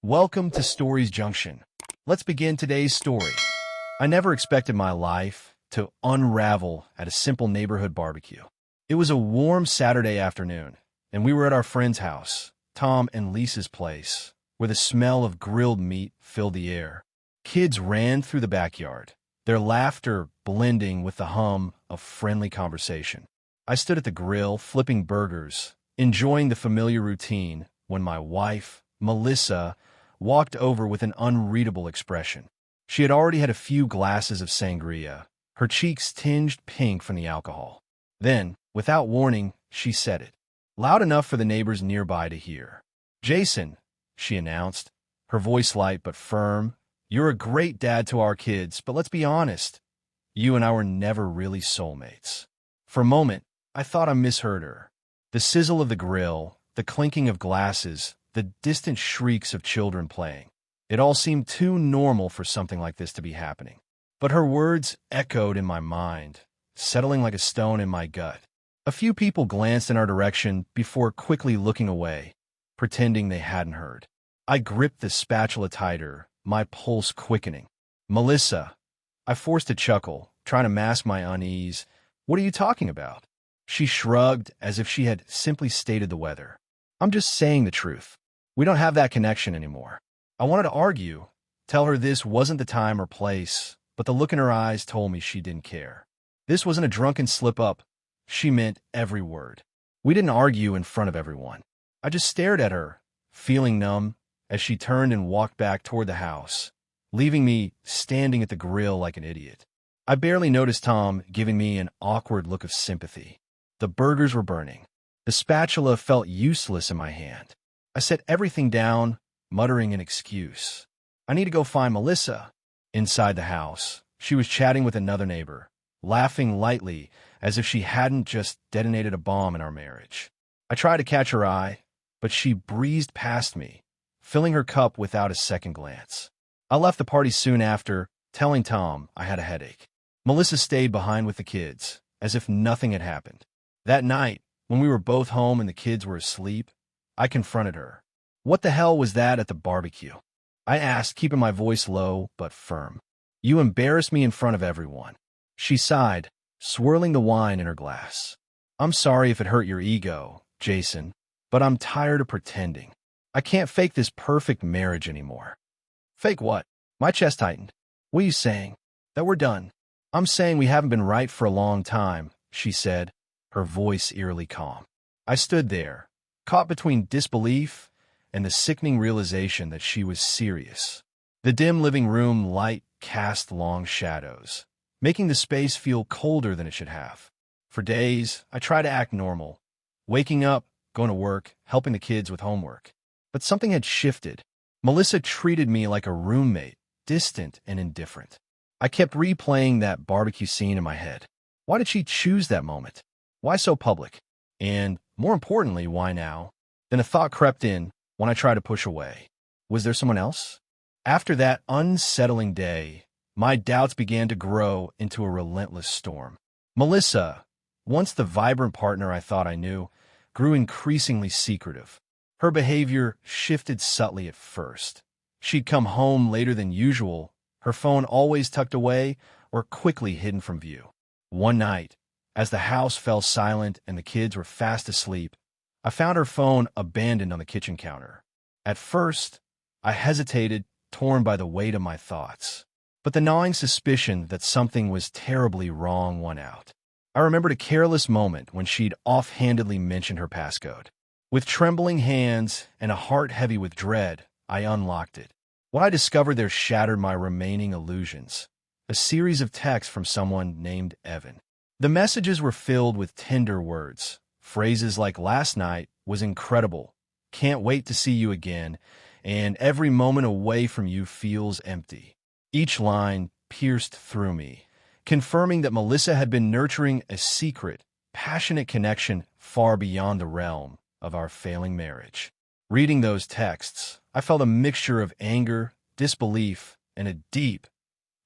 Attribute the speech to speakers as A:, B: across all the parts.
A: Welcome to Stories Junction. Let's begin today's story. I never expected my life to unravel at a simple neighborhood barbecue. It was a warm Saturday afternoon, and we were at our friend's house, Tom and Lisa's place, where the smell of grilled meat filled the air. Kids ran through the backyard, their laughter blending with the hum of friendly conversation. I stood at the grill, flipping burgers, enjoying the familiar routine, when my wife, Melissa, walked over with an unreadable expression. She had already had a few glasses of sangria, her cheeks tinged pink from the alcohol. Then, without warning, she said it, loud enough for the neighbors nearby to hear. "Jason," she announced, her voice light but firm, "you're a great dad to our kids, but let's be honest, you and I were never really soulmates." For a moment, I thought I misheard her. The sizzle of the grill, the clinking of glasses, the distant shrieks of children playing. It all seemed too normal for something like this to be happening. But her words echoed in my mind, settling like a stone in my gut. A few people glanced in our direction before quickly looking away, pretending they hadn't heard. I gripped the spatula tighter, my pulse quickening. "Melissa," I forced a chuckle, trying to mask my unease. "What are you talking about?" She shrugged as if she had simply stated the weather. "I'm just saying the truth. We don't have that connection anymore." I wanted to argue, tell her this wasn't the time or place, but the look in her eyes told me she didn't care. This wasn't a drunken slip-up. She meant every word. We didn't argue in front of everyone. I just stared at her, feeling numb, as she turned and walked back toward the house, leaving me standing at the grill like an idiot. I barely noticed Tom giving me an awkward look of sympathy. The burgers were burning. The spatula felt useless in my hand. I set everything down, muttering an excuse. "I need to go find Melissa." Inside the house, she was chatting with another neighbor, laughing lightly as if she hadn't just detonated a bomb in our marriage. I tried to catch her eye, but she breezed past me, filling her cup without a second glance. I left the party soon after, telling Tom I had a headache. Melissa stayed behind with the kids, as if nothing had happened. That night, when we were both home and the kids were asleep, I confronted her. "What the hell was that at the barbecue?" I asked, keeping my voice low but firm. "You embarrassed me in front of everyone." She sighed, swirling the wine in her glass. "I'm sorry if it hurt your ego, Jason, but I'm tired of pretending. I can't fake this perfect marriage anymore." "Fake what?" My chest tightened. "What are you saying? That we're done?" "I'm saying we haven't been right for a long time," she said, her voice eerily calm. I stood there, caught between disbelief and the sickening realization that she was serious. The dim living room light cast long shadows, making the space feel colder than it should have. For days, I tried to act normal, waking up, going to work, helping the kids with homework. But something had shifted. Melissa treated me like a roommate, distant and indifferent. I kept replaying that barbecue scene in my head. Why did she choose that moment? Why so public? And, more importantly, why now? Then a thought crept in when I tried to push away. Was there someone else? After that unsettling day, my doubts began to grow into a relentless storm. Melissa, once the vibrant partner I thought I knew, grew increasingly secretive. Her behavior shifted subtly at first. She'd come home later than usual, her phone always tucked away or quickly hidden from view. One night, as the house fell silent and the kids were fast asleep, I found her phone abandoned on the kitchen counter. At first, I hesitated, torn by the weight of my thoughts. But the gnawing suspicion that something was terribly wrong won out. I remembered a careless moment when she'd offhandedly mentioned her passcode. With trembling hands and a heart heavy with dread, I unlocked it. What I discovered there shattered my remaining illusions. A series of texts from someone named Evan. The messages were filled with tender words, phrases like "last night was incredible, can't wait to see you again," and "every moment away from you feels empty." Each line pierced through me, confirming that Melissa had been nurturing a secret, passionate connection far beyond the realm of our failing marriage. Reading those texts, I felt a mixture of anger, disbelief, and a deep,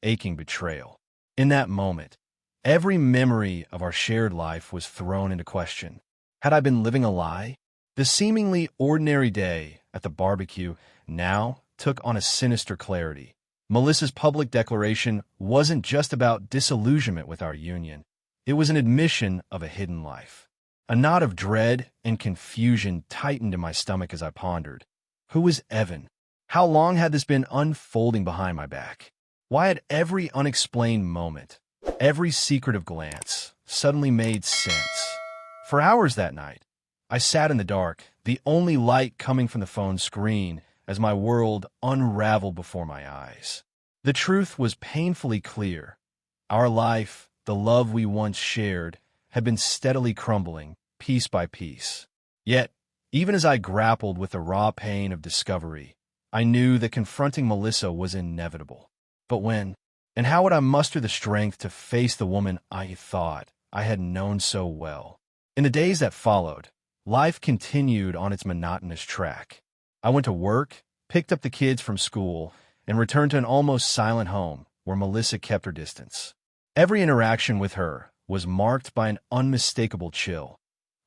A: aching betrayal. In that moment, every memory of our shared life was thrown into question. Had I been living a lie? The seemingly ordinary day at the barbecue now took on a sinister clarity. Melissa's public declaration wasn't just about disillusionment with our union. It was an admission of a hidden life. A knot of dread and confusion tightened in my stomach as I pondered. Who was Evan? How long had this been unfolding behind my back? Why had every unexplained moment, every secretive glance, suddenly made sense? For hours that night, I sat in the dark, the only light coming from the phone's screen as my world unraveled before my eyes. The truth was painfully clear. Our life, the love we once shared, had been steadily crumbling, piece by piece. Yet, even as I grappled with the raw pain of discovery, I knew that confronting Melissa was inevitable. But when, and how would I muster the strength to face the woman I thought I had known so well? In the days that followed, life continued on its monotonous track. I went to work, picked up the kids from school, and returned to an almost silent home where Melissa kept her distance. Every interaction with her was marked by an unmistakable chill,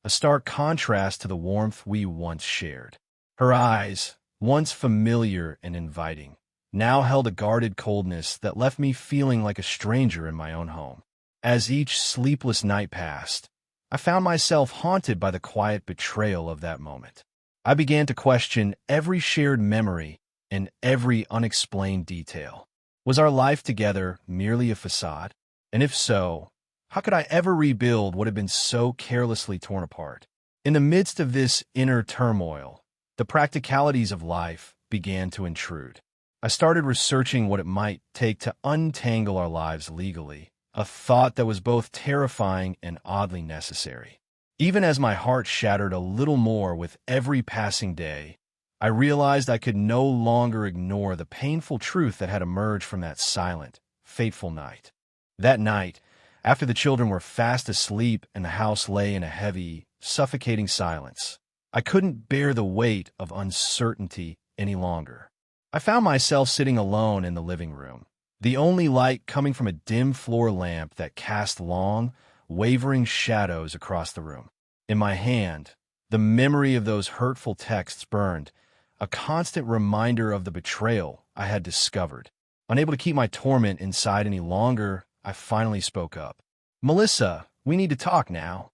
A: a stark contrast to the warmth we once shared. Her eyes, once familiar and inviting, now held a guarded coldness that left me feeling like a stranger in my own home. As each sleepless night passed, I found myself haunted by the quiet betrayal of that moment. I began to question every shared memory and every unexplained detail. Was our life together merely a facade? And if so, how could I ever rebuild what had been so carelessly torn apart? In the midst of this inner turmoil, the practicalities of life began to intrude. I started researching what it might take to untangle our lives legally, a thought that was both terrifying and oddly necessary. Even as my heart shattered a little more with every passing day, I realized I could no longer ignore the painful truth that had emerged from that silent, fateful night. That night, after the children were fast asleep and the house lay in a heavy, suffocating silence, I couldn't bear the weight of uncertainty any longer. I found myself sitting alone in the living room, the only light coming from a dim floor lamp that cast long, wavering shadows across the room. In my hand, the memory of those hurtful texts burned, a constant reminder of the betrayal I had discovered. Unable to keep my torment inside any longer, I finally spoke up. "Melissa, we need to talk now."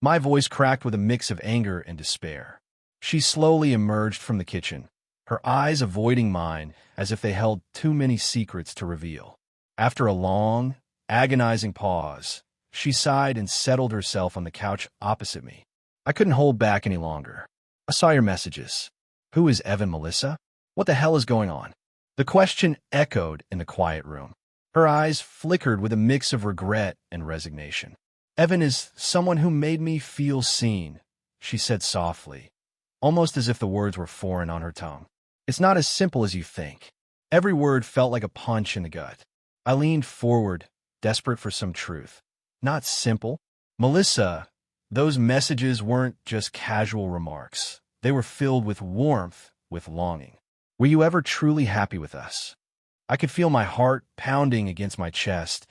A: My voice cracked with a mix of anger and despair. She slowly emerged from the kitchen, her eyes avoiding mine as if they held too many secrets to reveal. After a long, agonizing pause, she sighed and settled herself on the couch opposite me. I couldn't hold back any longer. "I saw your messages. Who is Evan, Melissa? What the hell is going on?" The question echoed in the quiet room. Her eyes flickered with a mix of regret and resignation. "Evan is someone who made me feel seen," she said softly, almost as if the words were foreign on her tongue. "It's not as simple as you think." Every word felt like a punch in the gut. I leaned forward, desperate for some truth. "Not simple? Melissa, those messages weren't just casual remarks. They were filled with warmth, with longing. Were you ever truly happy with us?" I could feel my heart pounding against my chest,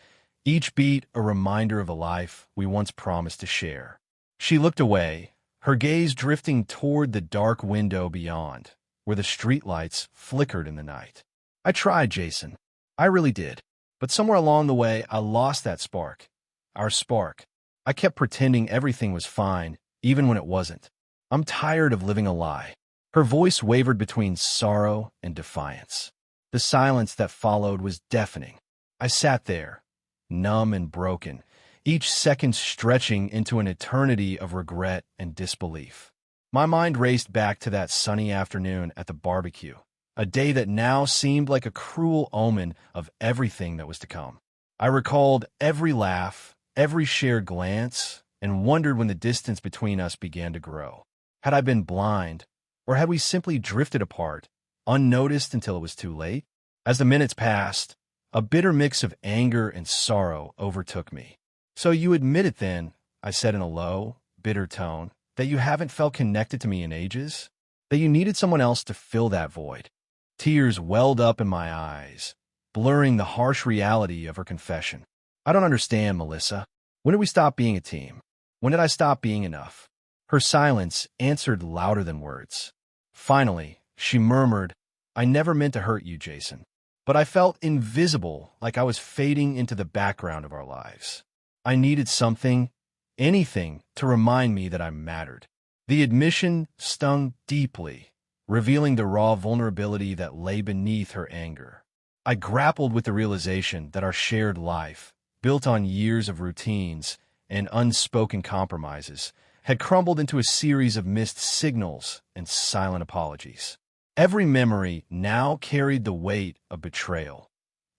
A: each beat a reminder of a life we once promised to share. She looked away, her gaze drifting toward the dark window beyond, where the streetlights flickered in the night. "I tried, Jason. I really did. But somewhere along the way, I lost that spark. Our spark. I kept pretending everything was fine, even when it wasn't. I'm tired of living a lie." Her voice wavered between sorrow and defiance. The silence that followed was deafening. I sat there, numb and broken, each second stretching into an eternity of regret and disbelief. My mind raced back to that sunny afternoon at the barbecue, a day that now seemed like a cruel omen of everything that was to come. I recalled every laugh, every shared glance, and wondered when the distance between us began to grow. Had I been blind, or had we simply drifted apart, unnoticed until it was too late? As the minutes passed, a bitter mix of anger and sorrow overtook me. "So you admit it then," I said in a low, bitter tone, "that you haven't felt connected to me in ages? That you needed someone else to fill that void?" Tears welled up in my eyes, blurring the harsh reality of her confession. "I don't understand, Melissa. When did we stop being a team? When did I stop being enough?" Her silence answered louder than words. Finally, she murmured, "I never meant to hurt you, Jason. But I felt invisible, like I was fading into the background of our lives. I needed something, anything, to remind me that I mattered." The admission stung deeply, revealing the raw vulnerability that lay beneath her anger. I grappled with the realization that our shared life, built on years of routines and unspoken compromises, had crumbled into a series of missed signals and silent apologies. Every memory now carried the weight of betrayal.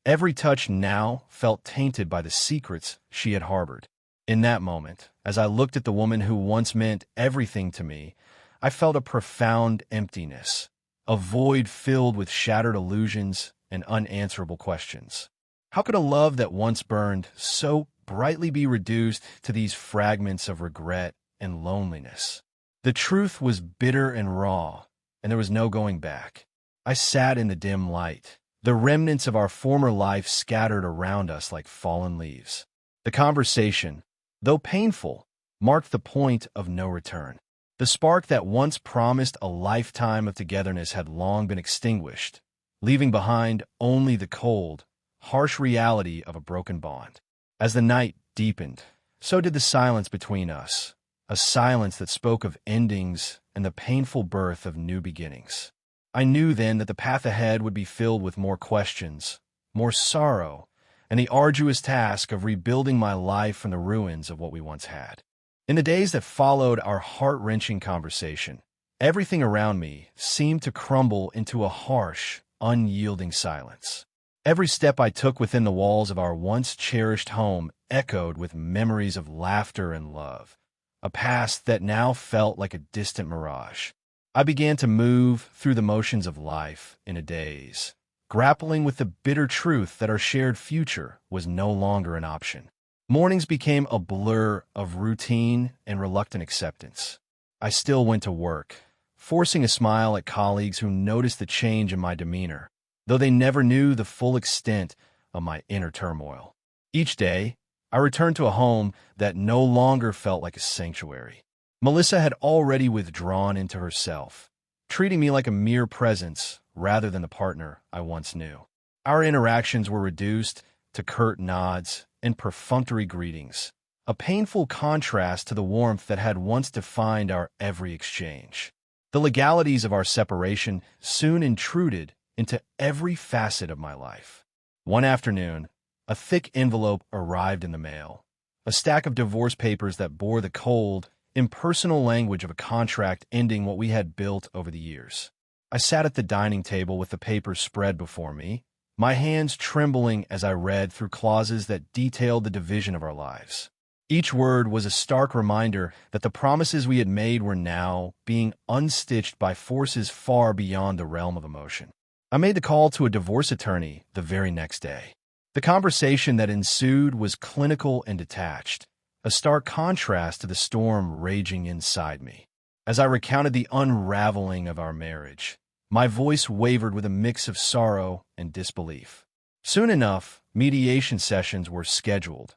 A: Every touch now felt tainted by the secrets she had harbored. In that moment, as I looked at the woman who once meant everything to me, I felt a profound emptiness, a void filled with shattered illusions and unanswerable questions. How could a love that once burned so brightly be reduced to these fragments of regret and loneliness? The truth was bitter and raw, and there was no going back. I sat in the dim light, the remnants of our former life scattered around us like fallen leaves. The conversation, though painful, marked the point of no return. The spark that once promised a lifetime of togetherness had long been extinguished, leaving behind only the cold, harsh reality of a broken bond. As the night deepened, so did the silence between us, a silence that spoke of endings and the painful birth of new beginnings. I knew then that the path ahead would be filled with more questions, more sorrow, and the arduous task of rebuilding my life from the ruins of what we once had. In the days that followed our heart-wrenching conversation, everything around me seemed to crumble into a harsh, unyielding silence. Every step I took within the walls of our once cherished home echoed with memories of laughter and love, a past that now felt like a distant mirage. I began to move through the motions of life in a daze, grappling with the bitter truth that our shared future was no longer an option. Mornings became a blur of routine and reluctant acceptance. I still went to work, forcing a smile at colleagues who noticed the change in my demeanor, though they never knew the full extent of my inner turmoil. Each day, I returned to a home that no longer felt like a sanctuary. Melissa had already withdrawn into herself, treating me like a mere presence rather than the partner I once knew. Our interactions were reduced to curt nods and perfunctory greetings, a painful contrast to the warmth that had once defined our every exchange. The legalities of our separation soon intruded into every facet of my life. One afternoon, a thick envelope arrived in the mail, a stack of divorce papers that bore the cold, impersonal language of a contract ending what we had built over the years. I sat at the dining table with the papers spread before me, my hands trembling as I read through clauses that detailed the division of our lives. Each word was a stark reminder that the promises we had made were now being unstitched by forces far beyond the realm of emotion. I made the call to a divorce attorney the very next day. The conversation that ensued was clinical and detached, a stark contrast to the storm raging inside me. As I recounted the unraveling of our marriage, my voice wavered with a mix of sorrow and disbelief. Soon enough, mediation sessions were scheduled,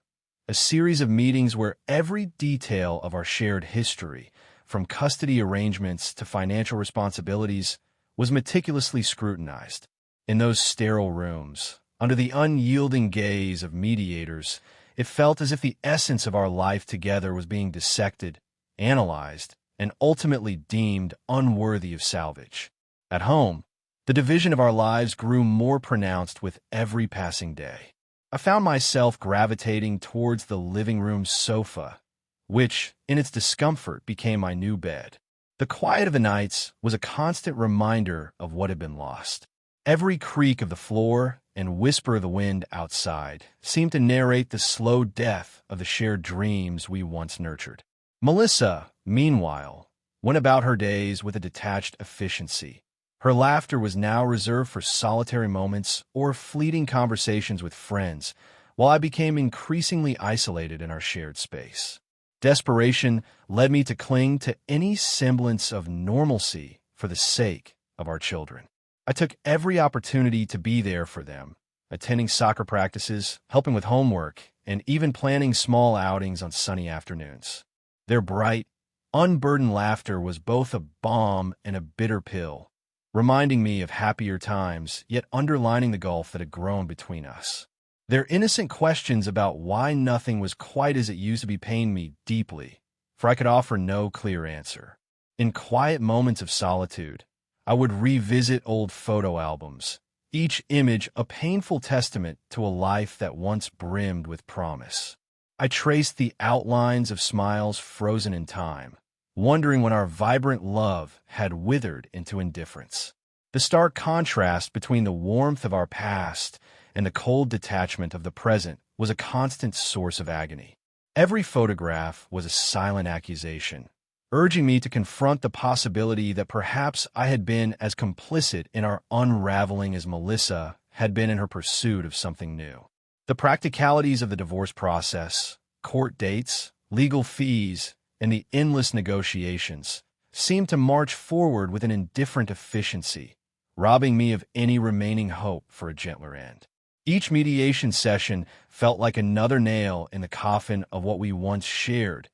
A: a series of meetings where every detail of our shared history, from custody arrangements to financial responsibilities, was meticulously scrutinized. In those sterile rooms, under the unyielding gaze of mediators, it felt as if the essence of our life together was being dissected, analyzed, and ultimately deemed unworthy of salvage. At home, the division of our lives grew more pronounced with every passing day. I found myself gravitating towards the living room sofa, which, in its discomfort, became my new bed. The quiet of the nights was a constant reminder of what had been lost. Every creak of the floor and whisper of the wind outside seemed to narrate the slow death of the shared dreams we once nurtured. Melissa, meanwhile, went about her days with a detached efficiency. Her laughter was now reserved for solitary moments or fleeting conversations with friends, while I became increasingly isolated in our shared space. Desperation led me to cling to any semblance of normalcy for the sake of our children. I took every opportunity to be there for them, attending soccer practices, helping with homework, and even planning small outings on sunny afternoons. Their bright, Unburdened laughter was both a balm and a bitter pill, reminding me of happier times, yet underlining the gulf that had grown between us. Their innocent questions about why nothing was quite as it used to be pained me deeply, for I could offer no clear answer. In quiet moments of solitude, I would revisit old photo albums, each image a painful testament to a life that once brimmed with promise. I traced the outlines of smiles frozen in time, wondering when our vibrant love had withered into indifference. The stark contrast between the warmth of our past and the cold detachment of the present was a constant source of agony. Every photograph was a silent accusation, urging me to confront the possibility that perhaps I had been as complicit in our unraveling as Melissa had been in her pursuit of something new. The practicalities of the divorce process, court dates, legal fees, and the endless negotiations seemed to march forward with an indifferent efficiency, robbing me of any remaining hope for a gentler end. Each mediation session felt like another nail in the coffin of what we once shared,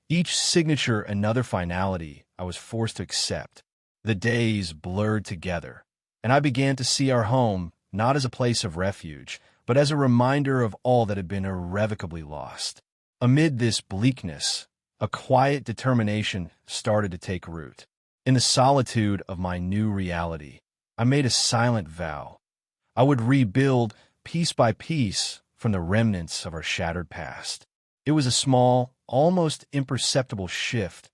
A: each signature another finality I was forced to accept. The days blurred together, and I began to see our home not as a place of refuge, but as a reminder of all that had been irrevocably lost. Amid this bleakness, a quiet determination started to take root. In the solitude of my new reality, I made a silent vow. I would rebuild, piece by piece, from the remnants of our shattered past. It was a small, almost imperceptible shift,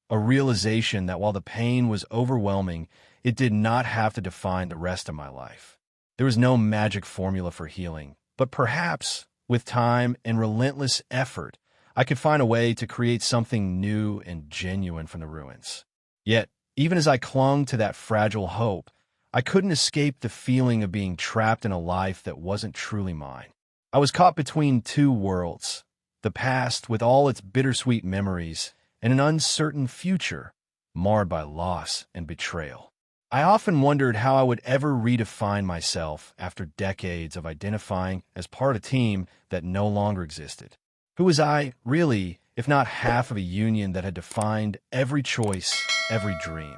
A: a realization that while the pain was overwhelming, it did not have to define the rest of my life. There was no magic formula for healing, but perhaps, with time and relentless effort, I could find a way to create something new and genuine from the ruins. Yet, even as I clung to that fragile hope, I couldn't escape the feeling of being trapped in a life that wasn't truly mine. I was caught between two worlds, the past with all its bittersweet memories, and an uncertain future, marred by loss and betrayal. I often wondered how I would ever redefine myself after decades of identifying as part of a team that no longer existed. Who was I, really, if not half of a union that had defined every choice, every dream?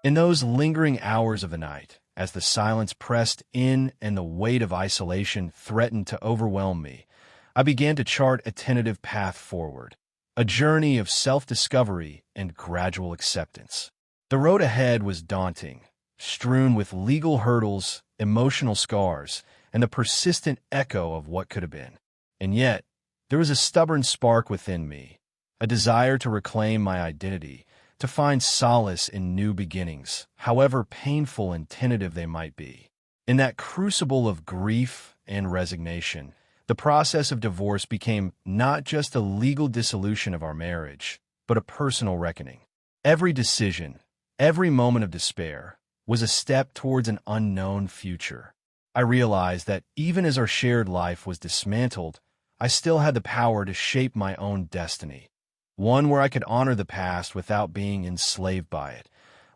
A: In those lingering hours of the night, as the silence pressed in and the weight of isolation threatened to overwhelm me, I began to chart a tentative path forward, a journey of self-discovery and gradual acceptance. The road ahead was daunting, strewn with legal hurdles, emotional scars, and the persistent echo of what could have been. And yet, there was a stubborn spark within me, a desire to reclaim my identity, to find solace in new beginnings, however painful and tentative they might be. In that crucible of grief and resignation, the process of divorce became not just a legal dissolution of our marriage, but a personal reckoning. Every decision, every moment of despair, was a step towards an unknown future. I realized that even as our shared life was dismantled, I still had the power to shape my own destiny, one where I could honor the past without being enslaved by it,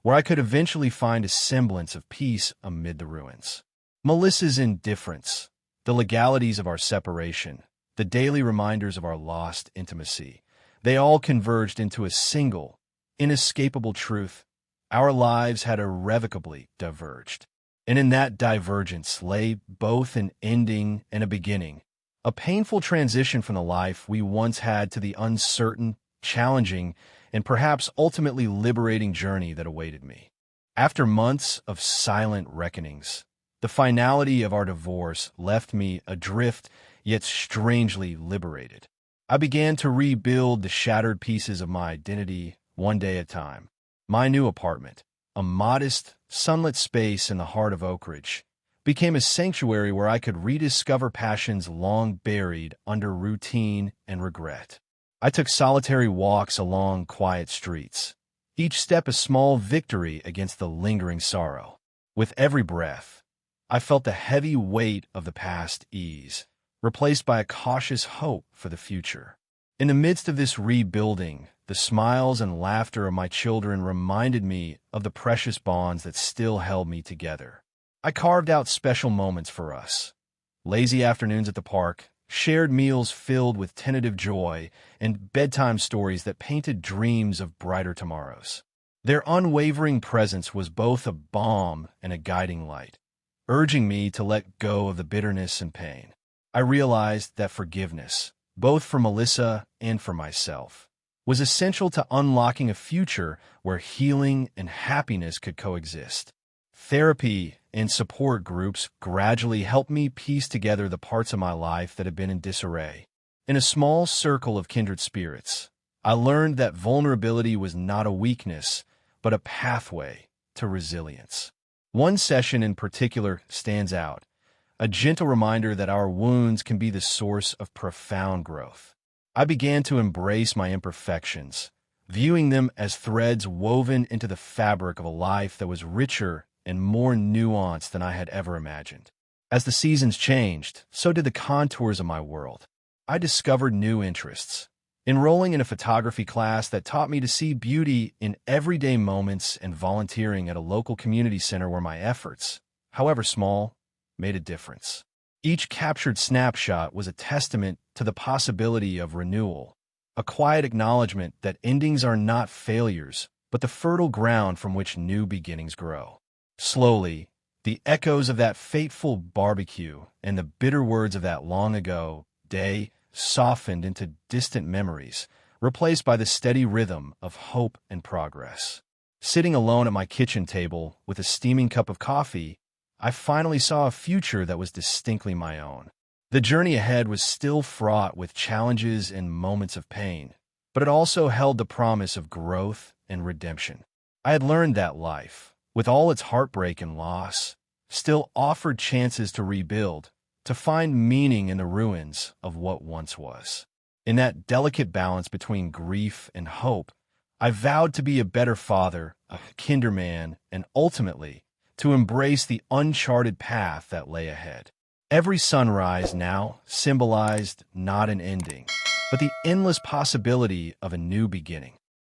A: where I could eventually find a semblance of peace amid the ruins. Melissa's indifference, the legalities of our separation, the daily reminders of our lost intimacy, they all converged into a single, inescapable truth. Our lives had irrevocably diverged. And in that divergence lay both an ending and a beginning, a painful transition from the life we once had to the uncertain, challenging, and perhaps ultimately liberating journey that awaited me. After months of silent reckonings, the finality of our divorce left me adrift yet strangely liberated. I began to rebuild the shattered pieces of my identity one day at a time. My new apartment, a modest, sunlit space in the heart of Oak Ridge, became a sanctuary where I could rediscover passions long buried under routine and regret. I took solitary walks along quiet streets, each step a small victory against the lingering sorrow. With every breath, I felt the heavy weight of the past ease, replaced by a cautious hope for the future. In the midst of this rebuilding, the smiles and laughter of my children reminded me of the precious bonds that still held me together. I carved out special moments for us. Lazy afternoons at the park, shared meals filled with tentative joy, and bedtime stories that painted dreams of brighter tomorrows. Their unwavering presence was both a balm and a guiding light, urging me to let go of the bitterness and pain. I realized that forgiveness, both for Melissa and for myself, was essential to unlocking a future where healing and happiness could coexist. Therapy and support groups gradually helped me piece together the parts of my life that had been in disarray. In a small circle of kindred spirits, I learned that vulnerability was not a weakness, but a pathway to resilience. One session in particular stands out, a gentle reminder that our wounds can be the source of profound growth. I began to embrace my imperfections, viewing them as threads woven into the fabric of a life that was richer and more nuanced than I had ever imagined. As the seasons changed, so did the contours of my world. I discovered new interests, enrolling in a photography class that taught me to see beauty in everyday moments and volunteering at a local community center where my efforts, however small, made a difference. Each captured snapshot was a testament to the possibility of renewal, a quiet acknowledgement that endings are not failures, but the fertile ground from which new beginnings grow. Slowly, the echoes of that fateful barbecue and the bitter words of that long-ago day softened into distant memories, replaced by the steady rhythm of hope and progress. Sitting alone at my kitchen table with a steaming cup of coffee, I finally saw a future that was distinctly my own. The journey ahead was still fraught with challenges and moments of pain, but it also held the promise of growth and redemption. I had learned that life, with all its heartbreak and loss, still offered chances to rebuild, to find meaning in the ruins of what once was. In that delicate balance between grief and hope, I vowed to be a better father, a kinder man, and ultimately, to embrace the uncharted path that lay ahead. Every sunrise now symbolized not an ending, but the endless possibility of a new beginning.